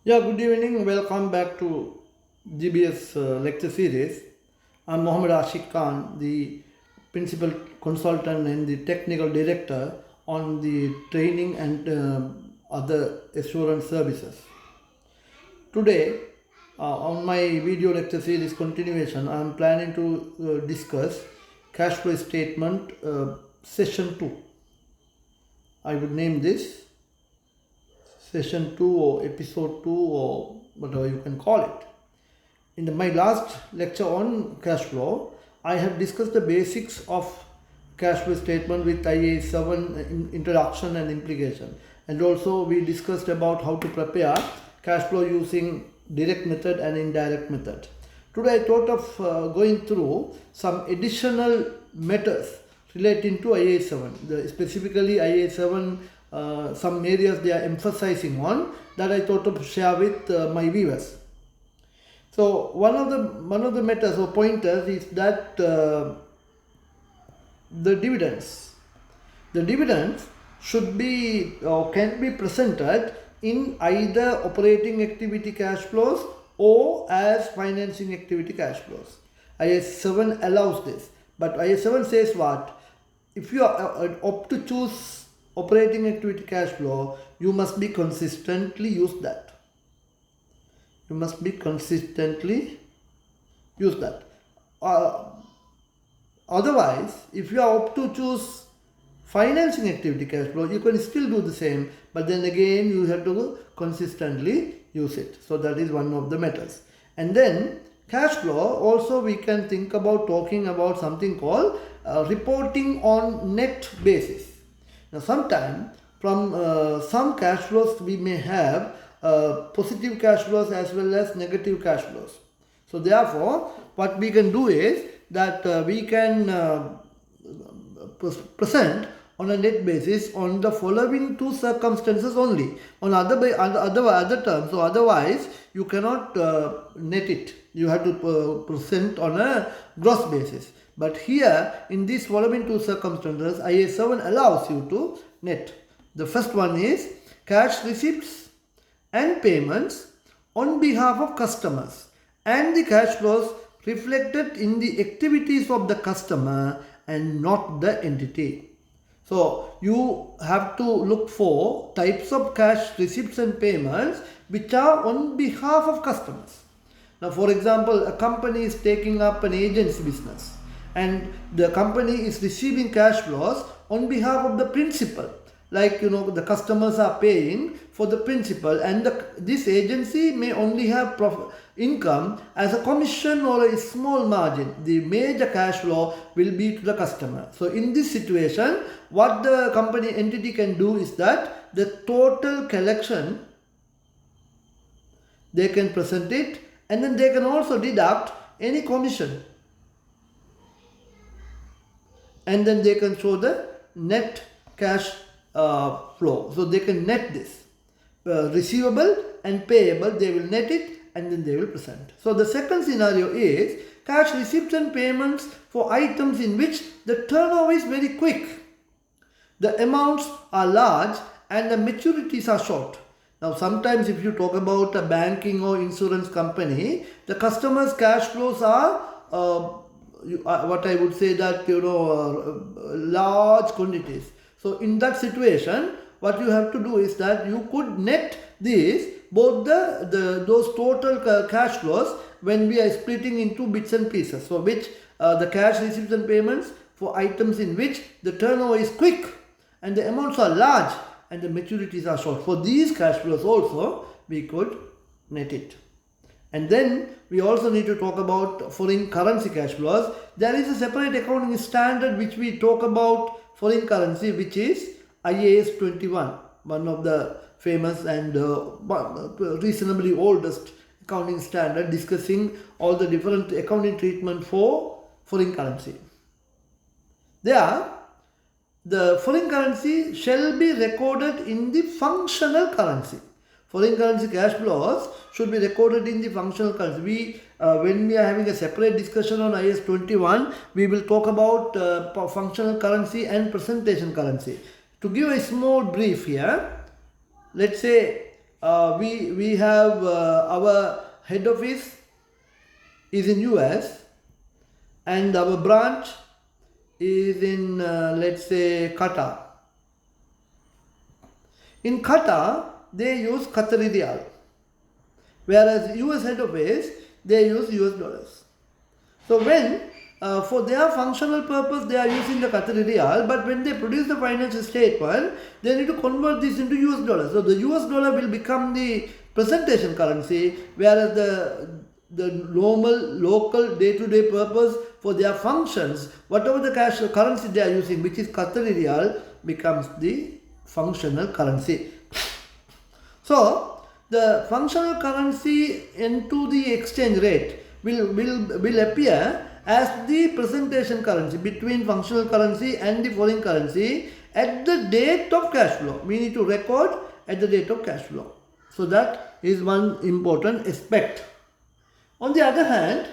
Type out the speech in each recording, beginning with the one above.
Yeah, good evening. Welcome back to GBS lecture series. I'm Mohammed Aashikkhan, the principal consultant and the technical director on the training and other assurance services. Today, on my video lecture series continuation, I'm planning to discuss cash flow statement session 2. I would name this session 2 or episode 2 or whatever you can call it. In my last lecture on cash flow, I have discussed the basics of cash flow statement with IA 7 introduction and implication. And also we discussed about how to prepare cash flow using direct method and indirect method. Today I thought of going through some additional matters relating to IA 7. Specifically IA 7, some areas they are emphasizing on that I thought of share with my viewers. So one of the matters or pointers is that the dividends should be or can be presented in either operating activity cash flows or as financing activity cash flows. IS 7 allows this, but IS 7 says what? If you opt to choose operating activity cash flow, you must be consistently use that. You must be consistently use that. Otherwise, if you opt to choose financing activity cash flow, you can still do the same, but then again you have to consistently use it. So that is one of the matters. And then cash flow, also we can think about talking about something called reporting on net basis. Now sometimes from some cash flows we may have positive cash flows as well as negative cash flows. So therefore what we can do is that we can present on a net basis on the following two circumstances only. On other terms, so otherwise you cannot net it. You have to present on a gross basis. But here in these following two circumstances, IAS 7 allows you to net. The first one is cash receipts and payments on behalf of customers and the cash flows reflected in the activities of the customer and not the entity. So you have to look for types of cash receipts and payments which are on behalf of customers. Now for example, a company is taking up an agency business and the company is receiving cash flows on behalf of the principal. Like the customers are paying for the principal and this agency may only have income as a commission or a small margin. The major cash flow will be to the customer. So in this situation, what the company entity can do is that the total collection, they can present it and then they can also deduct any commission. And then they can show the net cash flow. So they can net this. Receivable and payable, they will net it and then they will present. So the second scenario is cash receipts and payments for items in which the turnover is very quick. The amounts are large and the maturities are short. Now sometimes if you talk about a banking or insurance company, the customer's cash flows are what I would say that large quantities. So in that situation, what you have to do is that you could net these both those total cash flows when we are splitting into bits and pieces. So which the cash receipts and payments for items in which the turnover is quick and the amounts are large and the maturities are short. For these cash flows also we could net it. And then we also need to talk about foreign currency cash flows. There is a separate accounting standard which we talk about foreign currency, which is IAS 21, one of the famous and reasonably oldest accounting standard discussing all the different accounting treatment for foreign currency. There, the foreign currency shall be recorded in the functional currency. Foreign currency cash flows should be recorded in the functional currency. When we are having a separate discussion on IAS 21, we will talk about functional currency and presentation currency. To give a small brief here, let's say we have our head office is in US and our branch is in let's say Qatar. In Qatar they use Qatari Riyal, whereas US head office they use US dollars. So when for their functional purpose they are using the Qatari Riyal, but when they produce the financial statement they need to convert this into US dollars. So the US dollar will become the presentation currency, whereas the normal local day-to-day purpose for their functions, whatever the cash currency they are using, which is Qatari Riyal, becomes the functional currency. So the functional currency into the exchange rate will appear as the presentation currency between functional currency and the foreign currency at the date of cash flow. We need to record at the date of cash flow. So that is one important aspect. On the other hand,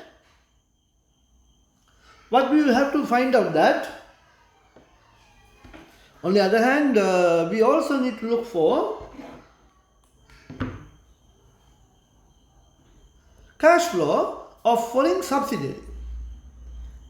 what we will have to find out that, on the other hand, we also need to look for cash flow of foreign subsidiary.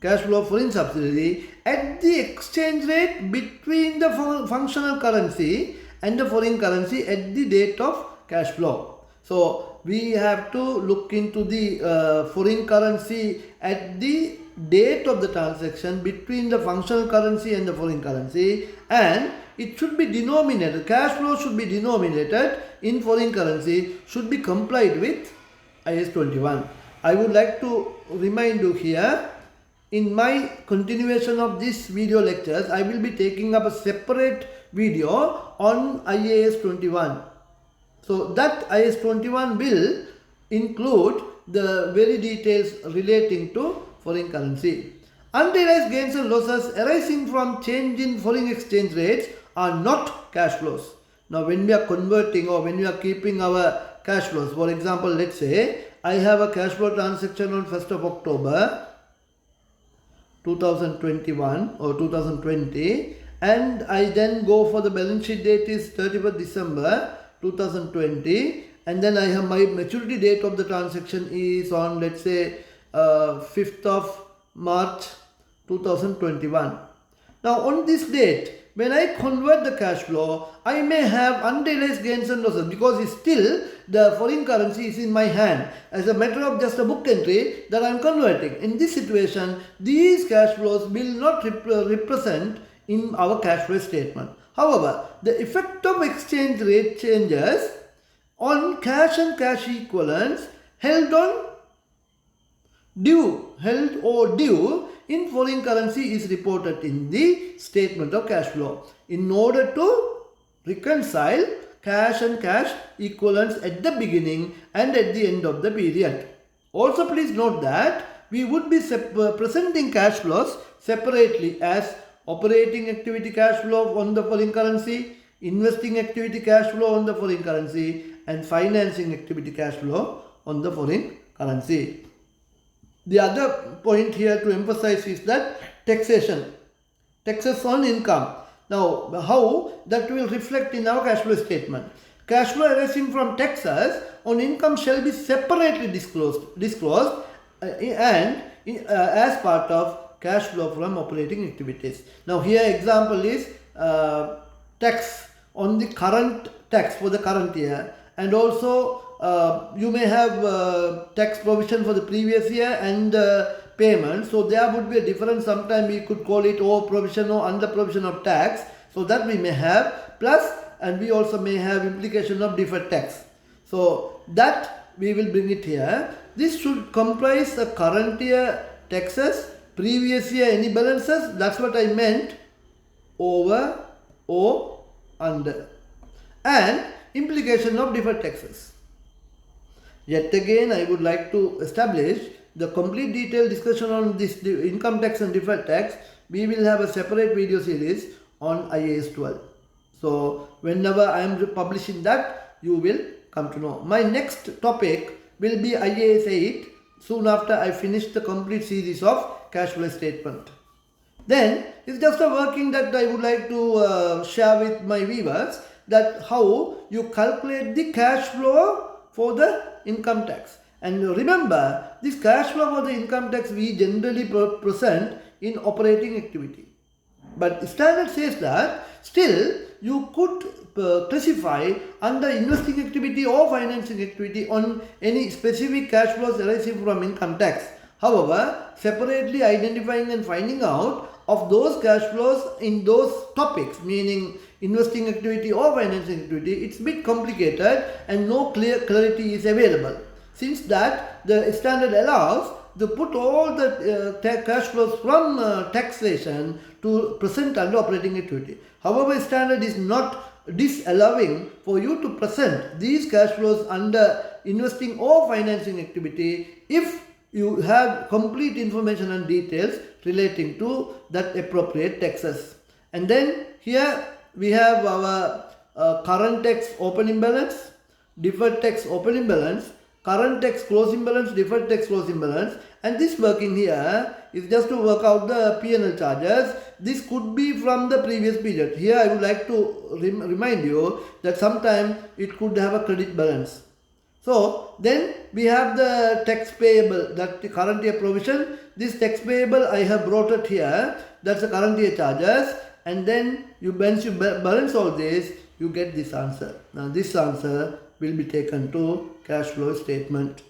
Cash flow of foreign subsidiary at the exchange rate between the functional currency and the foreign currency at the date of cash flow. So we have to look into the foreign currency at the date of the transaction between the functional currency and the foreign currency, and it should be denominated, cash flow should be denominated in foreign currency, should be complied with IAS 21. I would like to remind you here, in my continuation of this video lectures, I will be taking up a separate video on IAS 21. So that IAS 21 will include the very details relating to foreign currency. Unrealized gains and losses arising from change in foreign exchange rates are not cash flows. Now when we are converting or when we are keeping our cash flows, for example, let's say I have a cash flow transaction on 1st of October 2021 or 2020, and I then go for the balance sheet date is 31st December 2020, and then I have my maturity date of the transaction is on, let's say, 5th of March 2021. Now on this date, when I convert the cash flow, I may have unrealized gains and losses because it's still the foreign currency is in my hand as a matter of just a book entry that I am converting. In this situation, these cash flows will not represent in our cash flow statement. However, the effect of exchange rate changes on cash and cash equivalents held or due in foreign currency is reported in the statement of cash flow in order to reconcile cash and cash equivalents at the beginning and at the end of the period. Also please note that we would be presenting cash flows separately as operating activity cash flow on the foreign currency, investing activity cash flow on the foreign currency, and financing activity cash flow on the foreign currency. The other point here to emphasize is that taxation, taxes on income. Now, how that will reflect in our cash flow statement. Cash flow arising from taxes on income shall be separately disclosed and as part of cash flow from operating activities. Now, here example is tax on the current tax for the current year, and also you may have tax provision for the previous year and payment. So there would be a difference. Sometimes we could call it over provision or under provision of tax. So that we may have plus, and we also may have implication of deferred tax. So that we will bring it here. This should comprise the current year taxes, previous year any balances. That's what I meant, over or under, and implication of deferred taxes. Yet again, I would like to establish the complete detailed discussion on this income tax and deferred tax. We will have a separate video series on IAS 12. So whenever I am publishing that, you will come to know. My next topic will be IAS 8 soon after I finish the complete series of cash flow statement. Then it's just a working that I would like to share with my viewers. that how you calculate the cash flow for the income tax. And remember, this cash flow for the income tax we generally present in operating activity. But standard says that still you could classify under investing activity or financing activity on any specific cash flows arising from income tax. However, separately identifying and finding out of those cash flows in those topics, meaning investing activity or financing activity, it's a bit complicated and no clarity is available. Since that the standard allows to put all the cash flows from taxation to present under operating activity. However, standard is not disallowing for you to present these cash flows under investing or financing activity if you have complete information and details relating to that appropriate taxes. And then here we have our current tax opening balance, deferred tax opening balance, current tax closing balance, deferred tax closing balance, and this working here is just to work out the P&L charges. This could be from the previous period. Here I would like to remind you that sometimes it could have a credit balance. So then we have the tax payable, that the current year provision. This tax payable I have brought it here, that's the current year charges, and then once you balance all this, you get this answer. Now this answer will be taken to cash flow statement.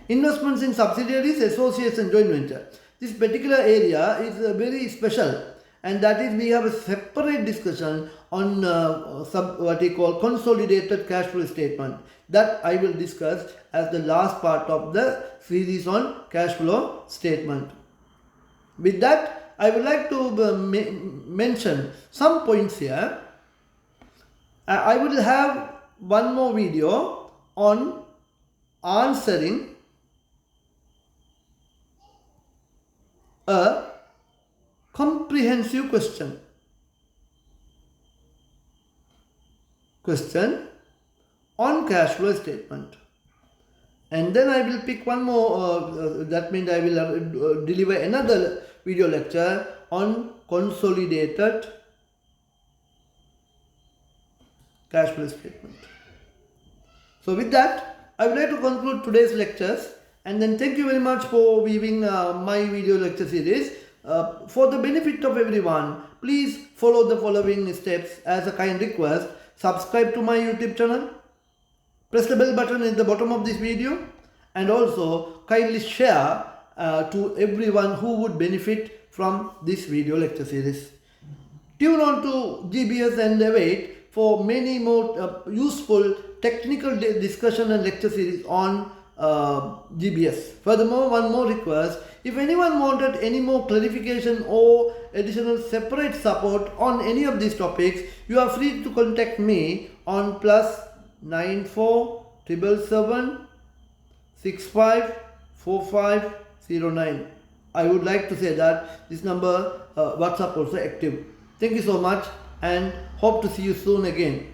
Investments in subsidiaries, associates and joint venture. This particular area is very special, and that is we have a separate discussion on what we call consolidated cash flow statement. That I will discuss as the last part of the series on cash flow statement. With that, I would like to mention some points here. I will have one more video on answering a comprehensive question on cash flow statement. And then I will pick one more, that means I will deliver another video lecture on consolidated cash flow statement. So with that, I would like to conclude today's lectures, and then thank you very much for viewing my video lecture series. For the benefit of everyone, please follow the following steps as a kind request. Subscribe to my YouTube channel, press the bell button at the bottom of this video, and also kindly share to everyone who would benefit from this video lecture series. Tune on to GBS and await for many more useful technical discussion and lecture series on GBS. Furthermore, one more request: if anyone wanted any more clarification or additional separate support on any of these topics, you are free to contact me on +94 777 65 4509. I would like to say that this number WhatsApp also active. Thank you so much and hope to see you soon again.